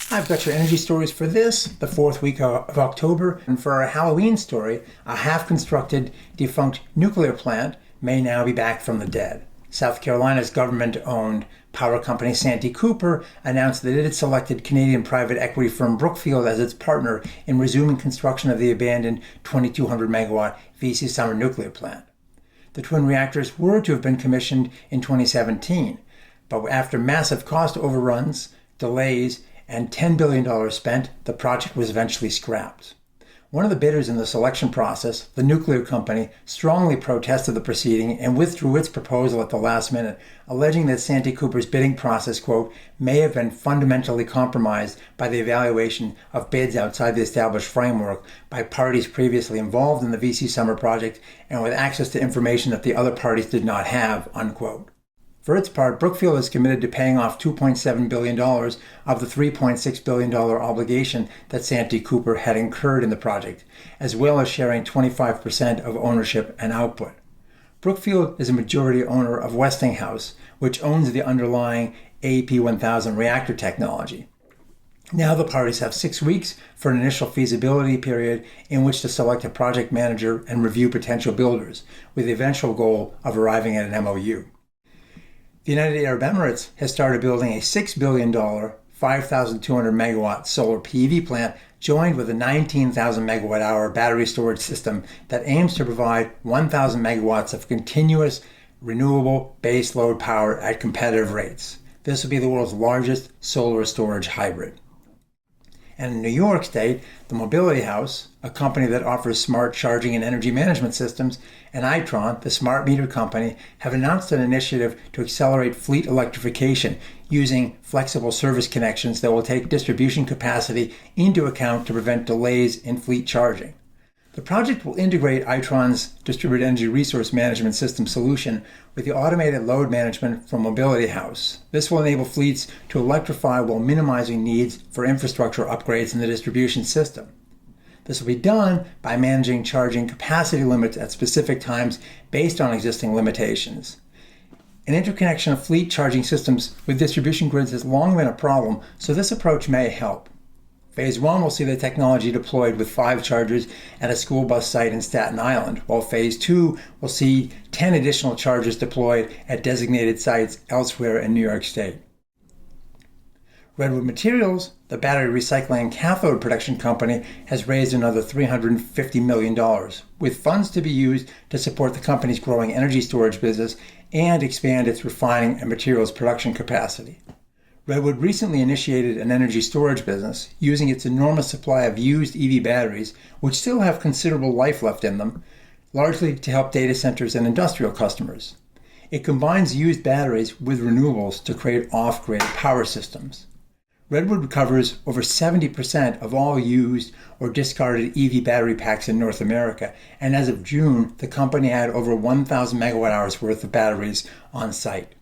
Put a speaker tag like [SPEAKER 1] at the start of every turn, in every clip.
[SPEAKER 1] I've got your energy stories for the fourth week of October. And for our Halloween story, a half-constructed, defunct nuclear plant may now be back from the dead. South Carolina's government-owned power company Santee Cooper announced that it had selected Canadian private equity firm Brookfield as its partner in resuming construction of the abandoned 2,200 megawatt V.C. Summer nuclear plant. The twin reactors were to have been commissioned in 2017, but after massive cost overruns, delays, and $10 billion spent, the project was eventually scrapped. One of the bidders in the selection process, the nuclear company, strongly protested the proceeding and withdrew its proposal at the last minute, alleging that Santee Cooper's bidding process, quote, may have been fundamentally compromised by the evaluation of bids outside the established framework by parties previously involved in the V.C. Summer project and with access to information that the other parties did not have, unquote. For its part, Brookfield is committed to paying off $2.7 billion of the $3.6 billion obligation that Santee Cooper had incurred in the project, as well as sharing 25% of ownership and output. Brookfield is a majority owner of Westinghouse, which owns the underlying AP1000 reactor technology. Now the parties have 6 weeks for an initial feasibility period in which to select a project manager and review potential builders, with the eventual goal of arriving at an MOU. The United Arab Emirates has started building a $6 billion, 5,200 megawatt solar PV plant joined with a 19,000 megawatt hour battery storage system that aims to provide 1,000 megawatts of continuous renewable baseload power at competitive rates. This will be the world's largest solar storage hybrid. And in New York State, the Mobility House, a company that offers smart charging and energy management systems, and Itron, the smart meter company, have announced an initiative to accelerate fleet electrification using flexible service connections that will take distribution capacity into account to prevent delays in fleet charging. The project will integrate Itron's distributed energy resource management system solution with the automated load management from Mobility House. This will enable fleets to electrify while minimizing needs for infrastructure upgrades in the distribution system. This will be done by managing charging capacity limits at specific times based on existing limitations. An interconnection of fleet charging systems with distribution grids has long been a problem, so this approach may help. Phase 1 will see the technology deployed with 5 chargers at a school bus site in Staten Island, while Phase 2 will see 10 additional chargers deployed at designated sites elsewhere in New York State. Redwood Materials, the battery recycling and cathode production company, has raised another $350 million, with funds to be used to support the company's growing energy storage business and expand its refining and materials production capacity. Redwood recently initiated an energy storage business using its enormous supply of used EV batteries, which still have considerable life left in them, largely to help data centers and industrial customers. It combines used batteries with renewables to create off-grid power systems. Redwood covers over 70% of all used or discarded EV battery packs in North America, and as of June, the company had over 1,000 megawatt hours worth of batteries on site.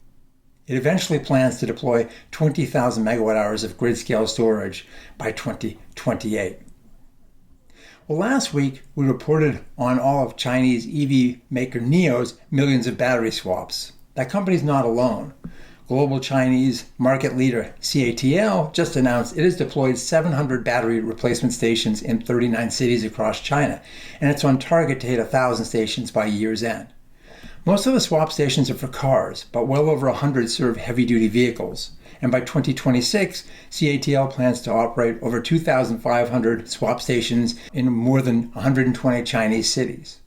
[SPEAKER 1] It eventually plans to deploy 20,000 megawatt hours of grid-scale storage by 2028. Well, last week, we reported on all of Chinese EV maker NIO's millions of battery swaps. That company's not alone. Global Chinese market leader CATL just announced it has deployed 700 battery replacement stations in 39 cities across China, and it's on target to hit 1,000 stations by year's end. Most of the swap stations are for cars, but well over 100 serve heavy-duty vehicles. And by 2026, CATL plans to operate over 2,500 swap stations in more than 120 Chinese cities.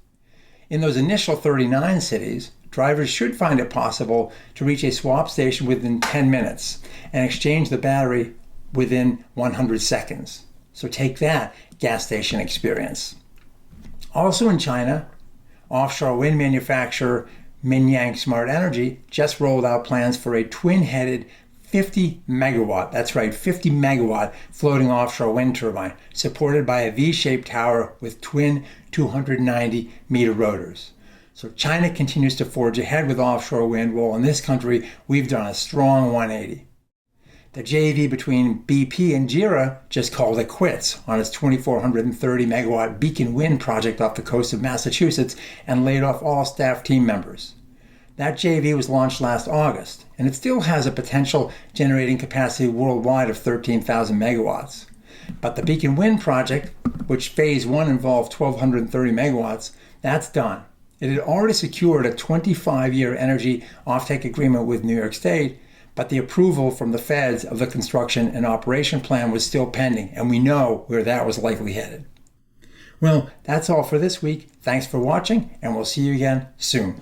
[SPEAKER 1] In those initial 39 cities, drivers should find it possible to reach a swap station within 10 minutes and exchange the battery within 100 seconds. So take that, gas station experience. Also in China, offshore wind manufacturer Mingyang Smart Energy just rolled out plans for a twin-headed 50 megawatt, that's right, 50 megawatt floating offshore wind turbine supported by a V-shaped tower with twin 290 meter rotors. So China continues to forge ahead with offshore wind, while in this country we've done a strong 180. The JV between BP and JERA just called it quits on its 2,430 megawatt Beacon Wind project off the coast of Massachusetts and laid off all staff team members. That JV was launched last August, and it still has a potential generating capacity worldwide of 13,000 megawatts. But the Beacon Wind project, which phase 1 involved 1,230 megawatts, that's done. It had already secured a 25-year energy offtake agreement with New York State, but the approval from the feds of the construction and operation plan was still pending, and we know where that was likely headed. Well, that's all for this week. Thanks for watching, and we'll see you again soon.